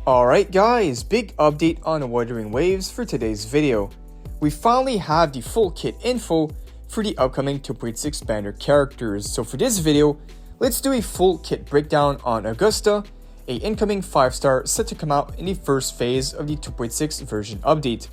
Alright guys, big update on Wuthering Waves for today's video. We finally have the full kit info for the upcoming 2.6 banner characters. So for this video, let's do a full kit breakdown on Augusta, a incoming 5-star set to come out in the first phase of the 2.6 version update.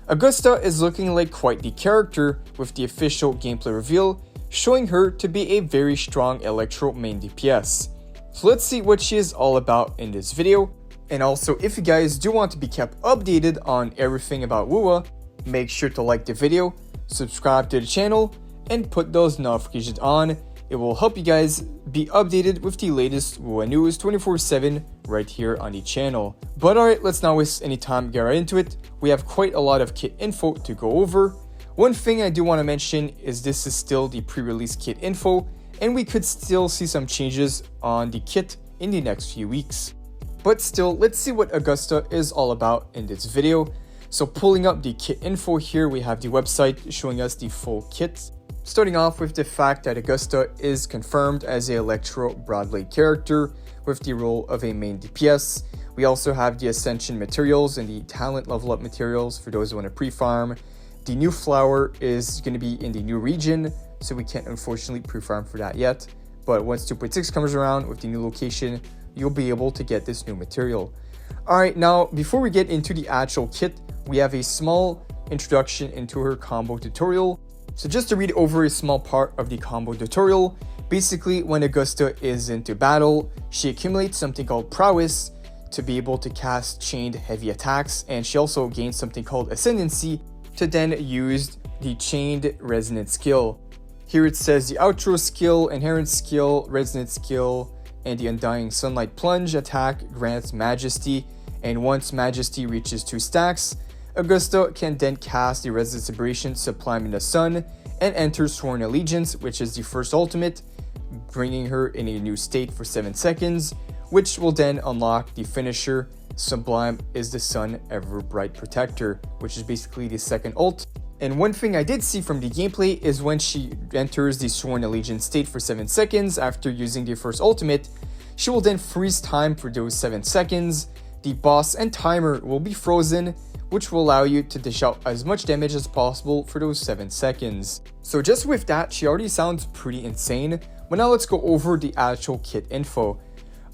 Augusta is looking like quite the character, with the official gameplay reveal showing her to be a very strong Electro main DPS. So let's see what she is all about in this video. And also, if you guys do want to be kept updated on everything about WUWA, make sure to like the video, subscribe to the channel, and put those notifications on. It will help you guys be updated with the latest WUWA news 24/7 right here on the channel. But alright, let's not waste any time, get right into it. We have quite a lot of kit info to go over. One thing I do want to mention is this is still the pre-release kit info, and we could still see some changes on the kit in the next few weeks. But still, let's see what Augusta is all about in this video. So pulling up the kit info here, we have the website showing us the full kit. Starting off with the fact that Augusta is confirmed as a Electro Broadblade character with the role of a main DPS. We also have the Ascension materials and the talent level up materials for those who want to pre-farm. The new flower is going to be in the new region, so we can't unfortunately pre-farm for that yet. But once 2.6 comes around with the new location, you'll be able to get this new material. Alright, now before we get into the actual kit, we have a small introduction into her combo tutorial. So just to read over a small part of the combo tutorial, basically when Augusta is into battle, she accumulates something called Prowess to be able to cast chained heavy attacks, and she also gains something called Ascendancy to then use the chained resonant skill. Here it says the outro skill, inherent skill, resonant skill, and the Undying Sunlight Plunge attack grants Majesty, and once Majesty reaches 2 stacks, Augusta can then cast the Resonant Celebration Sublime in the Sun and enter Sworn Allegiance, which is the first ultimate, bringing her in a new state for 7 seconds, which will then unlock the finisher Sublime is the Sun Ever Bright Protector, which is basically the second ult. And one thing I did see from the gameplay is when she enters the Sworn Allegiance state for 7 seconds after using the first ultimate, she will then freeze time for those 7 seconds. The boss and timer will be frozen, which will allow you to dish out as much damage as possible for those 7 seconds. So just with that, she already sounds pretty insane. But now let's go over the actual kit info.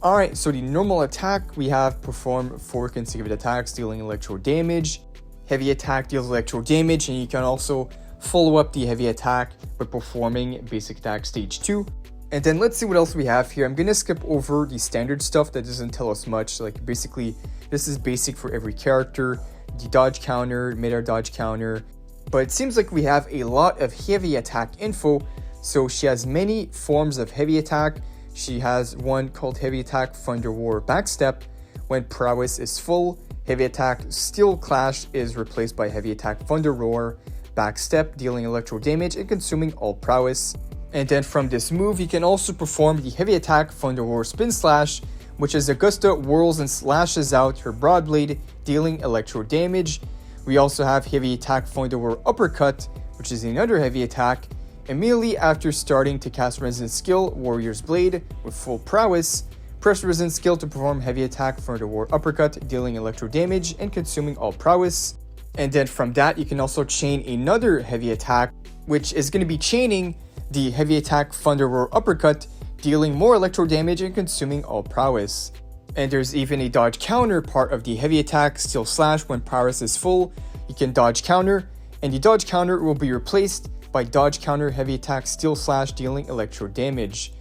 Alright, so the normal attack, we have perform 4 consecutive attacks dealing electro damage. Heavy attack deals electro damage, and you can also follow up the heavy attack by performing basic attack stage 2. And then let's see what else we have here. I'm gonna skip over the standard stuff that doesn't tell us much. Like basically, this is basic for every character. The dodge counter, mid-air dodge counter. But it seems like we have a lot of heavy attack info. So she has many forms of heavy attack. She has one called Heavy Attack Thunder War Backstep. When Prowess is full, Heavy Attack Steel Clash is replaced by Heavy Attack Thunder Roar Backstep, dealing electro damage and consuming all prowess. And then from this move, you can also perform the Heavy Attack Thunder Roar Spin Slash, which is Augusta whirls and slashes out her Broadblade, dealing electro damage. We also have Heavy Attack Thunder Roar Uppercut, which is another heavy attack. Immediately after starting to cast Resonant Skill, Warrior's Blade with full prowess, press Resonant Skill to perform Heavy Attack Thunder Roar Uppercut, dealing electro damage and consuming all prowess. And then from that, you can also chain another heavy attack, which is going to be chaining the Heavy Attack Thunder Roar Uppercut, dealing more electro damage and consuming all prowess. And there's even a dodge counter part of the heavy attack Steel Slash. When prowess is full, you can dodge counter, and the dodge counter will be replaced by dodge counter Heavy Attack Steel Slash, dealing electro damage.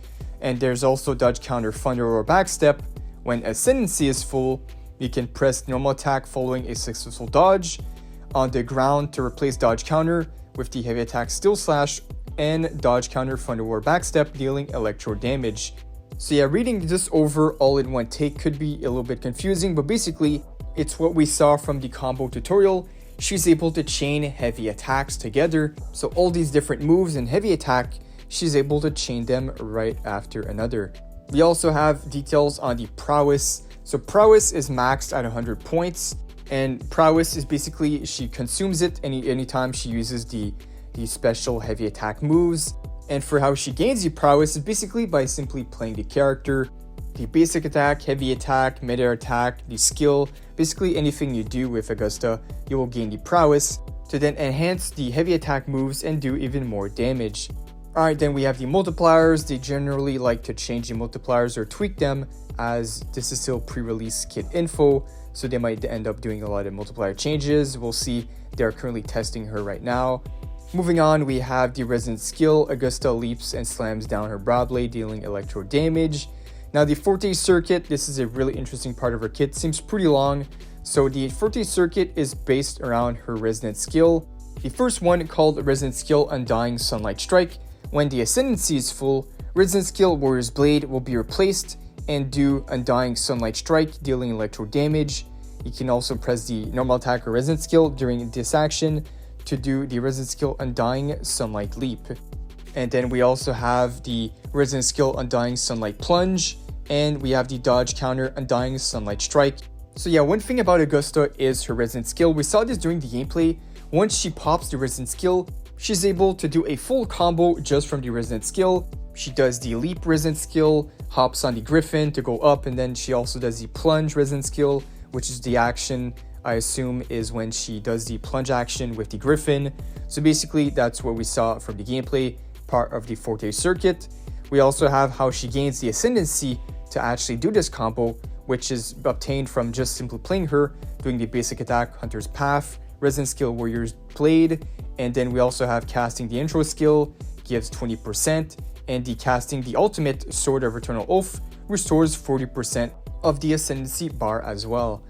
And there's also dodge counter Thunder Roar Backstep. When Ascendancy is full, you can press normal attack following a successful dodge on the ground to replace dodge counter with the Heavy Attack Steel Slash and dodge counter Thunder Roar Backstep, dealing electro damage. So yeah, reading this over all in one take could be a little bit confusing, but basically it's what we saw from the combo tutorial. She's able to chain heavy attacks together, so all these different moves and heavy attack, she's able to chain them right after another. We also have details on the prowess. So prowess is maxed at 100 points, and prowess is basically she consumes it anytime she uses the special heavy attack moves. And for how she gains the prowess is basically by simply playing the character. the basic attack, heavy attack, mid-air attack, the skill, basically anything you do with Augusta, you will gain the prowess to then enhance the heavy attack moves and do even more damage. Alright, then we have the multipliers. They generally like to change the multipliers or tweak them, as this is still pre-release kit info, so they might end up doing a lot of multiplier changes. We'll see. They're currently testing her right now. Moving on, we have the resonant skill. Augusta leaps and slams down her broad blade, dealing electro damage. Now the Forte circuit, this is a really interesting part of her kit. Seems pretty long. So the Forte circuit is based around her resonant skill. The first one, called resonant skill Undying Sunlight Strike. When the ascendancy is full, resonant skill Warrior's Blade will be replaced and do Undying Sunlight Strike, dealing electro damage. You can also press the normal attack or resonant skill during this action to do the resonant skill Undying Sunlight Leap. And then we also have the resonant skill Undying Sunlight Plunge, and we have the dodge counter Undying Sunlight Strike. So yeah, one thing about Augusta is her resonant skill. We saw this during the gameplay. Once she pops the resonant skill, she's able to do a full combo just from the resonant skill. She does the leap resonant skill, hops on the griffin to go up, and then she also does the plunge resonant skill, which is the action, I assume, is when she does the plunge action with the griffin. So basically, that's what we saw from the gameplay part of the Forte circuit. We also have how she gains the ascendancy to actually do this combo, which is obtained from just simply playing her, doing the basic attack Hunter's Path, resonant skill Warrior's Blade, and then we also have casting the intro skill, gives 20%, and the casting the ultimate Sword of Eternal Oath restores 40% of the ascendancy bar as well.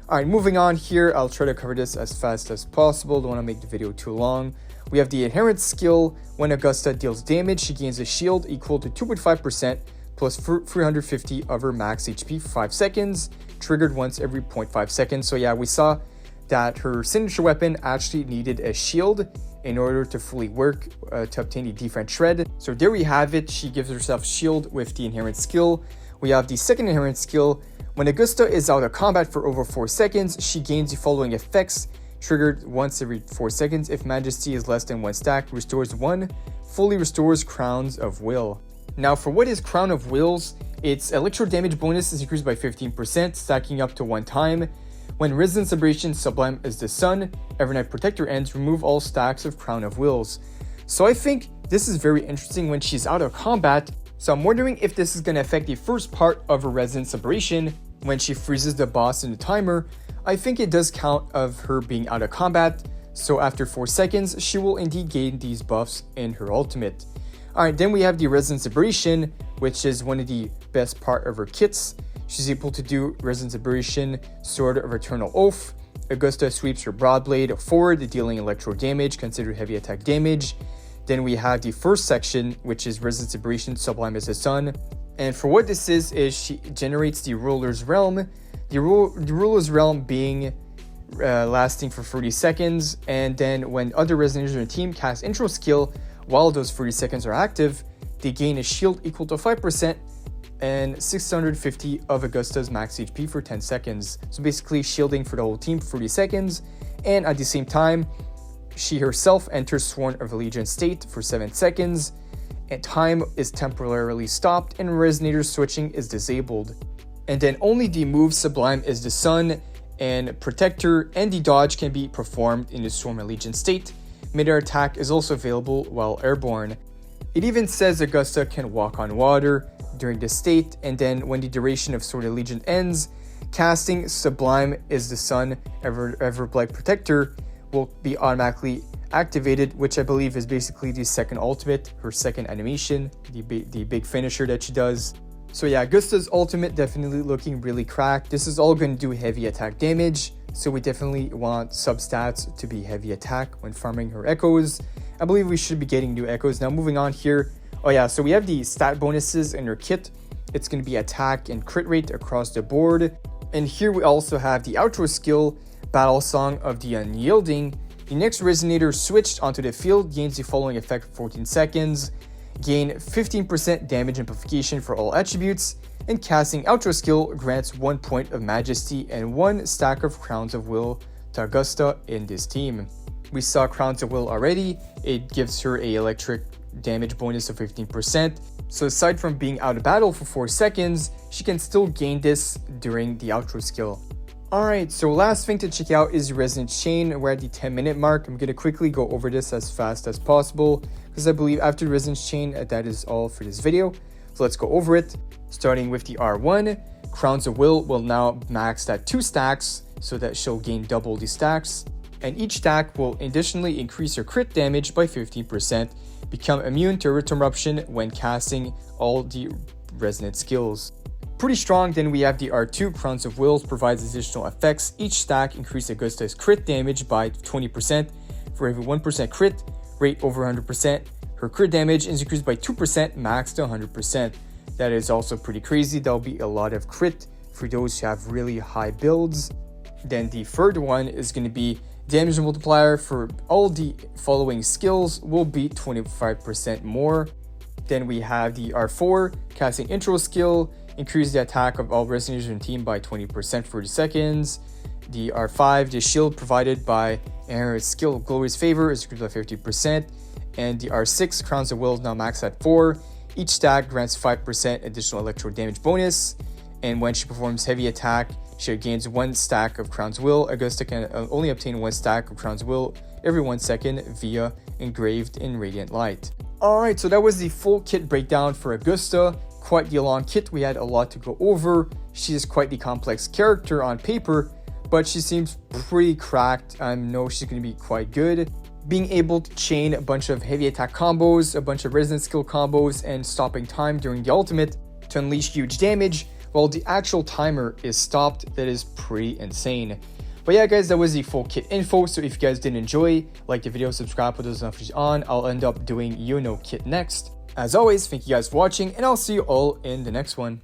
Alright, moving on here, I'll try to cover this as fast as possible, don't want to make the video too long. We have the inherent skill. When Augusta deals damage, she gains a shield equal to 2.5% plus 350 of her max HP for 5 seconds, triggered once every 0.5 seconds. So yeah, we saw that her signature weapon actually needed a shield in order to fully work to obtain the defense shred. So there we have it. She gives herself shield with the inherent skill. We have the second inherent skill. When Augusta is out of combat for over 4 seconds, she gains the following effects, triggered once every 4 seconds. If Majesty is less than 1 stack, restores 1, fully restores Crowns of Will. Now for what is Crown of Wills, its electro damage bonus is increased by 15%, stacking up to 1 time. When Resonance Aberration Sublime is the Sun, Evernight Protector ends, remove all stacks of Crown of Wills. So I think this is very interesting when she's out of combat. So I'm wondering if this is going to affect the first part of her Resonance Aberration when she freezes the boss in the timer. I think it does count of her being out of combat. So after 4 seconds, she will indeed gain these buffs in her ultimate. Alright, then we have the Resonance Aberration, which is one of the best part of her kits. She's able to do Resonance Aberration, Sword of Eternal Oath. Augusta sweeps her Broadblade forward, dealing electro damage, considered heavy attack damage. Then we have the first section, which is Resonance Aberration, Sublime as the Sun. And for what this is she generates the Ruler's Realm. The Ruler's Realm being lasting for 30 seconds. And then when other Resonators in the team cast intro skill, while those 30 seconds are active, they gain a shield equal to 5%. And 650 of Augusta's max HP for 10 seconds. So basically shielding for the whole team for 30 seconds. And at the same time, she herself enters Sworn of Allegiance state for 7 seconds. And time is temporarily stopped and Resonator switching is disabled. And then only the move Sublime is the Sun and Protector and the dodge can be performed in the Sworn Allegiance state. Mid-air attack is also available while airborne. It even says Augusta can walk on water during this state, and then when the duration of Sword Allegiance ends, casting Sublime is the Sun, Everblight Protector will be automatically activated, which I believe is basically the second ultimate, her second animation, the big finisher that she does. So yeah, Augusta's ultimate definitely looking really cracked. This is all going to do heavy attack damage, so we definitely want substats to be heavy attack when farming her echoes. I believe we should be getting new echoes. Now moving on here. Oh yeah, so we have the stat bonuses in her kit. It's going to be attack and crit rate across the board. And here we also have the outro skill, Battle Song of the Unyielding. The next Resonator switched onto the field gains the following effect for 14 seconds. Gain 15% damage amplification for all attributes. And casting outro skill grants 1 point of Majesty and 1 stack of Crowns of Will to Augusta in this team. We saw Crowns of Will already. It gives her a electric damage bonus of 15%. So aside from being out of battle for 4 seconds, she can still gain this during the outro skill. Alright, so last thing to check out is Resonance Chain. We're at the 10-minute mark. I'm going to quickly go over this as fast as possible because I believe after Resonance Chain, that is all for this video. So let's go over it. Starting with the R1, Crowns of will now max at 2 stacks, so that she'll gain double the stacks. And each stack will additionally increase her crit damage by 15%, become immune to Rhythm Eruption when casting all the resonant skills. Pretty strong. Then we have the R2, Crowns of Wills, provides additional effects. Each stack increases Augusta's crit damage by 20%. For every 1% crit rate over 100%, her crit damage is increased by 2%, max to 100%. That is also pretty crazy. There'll be a lot of crit for those who have really high builds. Then the third one is going to be damage multiplier for all the following skills will be 25% more. Then we have the R4, casting intro skill, increase the attack of all resonators in the team by 20% for 30 seconds. The R5, the shield provided by her skill Glorious Favor is increased by 50%. And the R6, Crowns of Will is now maxed at 4. Each stack grants 5% additional electro damage bonus. And when she performs heavy attack, she gains 1 stack of Crown's Will. Augusta can only obtain 1 stack of Crown's Will every 1 second via Engraved in Radiant Light. Alright, so that was the full kit breakdown for Augusta. Quite the long kit, we had a lot to go over. She is quite the complex character on paper, but she seems pretty cracked. I know she's going to be quite good. Being able to chain a bunch of heavy attack combos, a bunch of resonant skill combos, and stopping time during the ultimate to unleash huge damage while the actual timer is stopped, that is pretty insane. But yeah guys, that was the full kit info. So if you guys did enjoy, like the video, subscribe, put those notifications on. I'll end up doing kit next. As always, thank you guys for watching, and I'll see you all in the next one.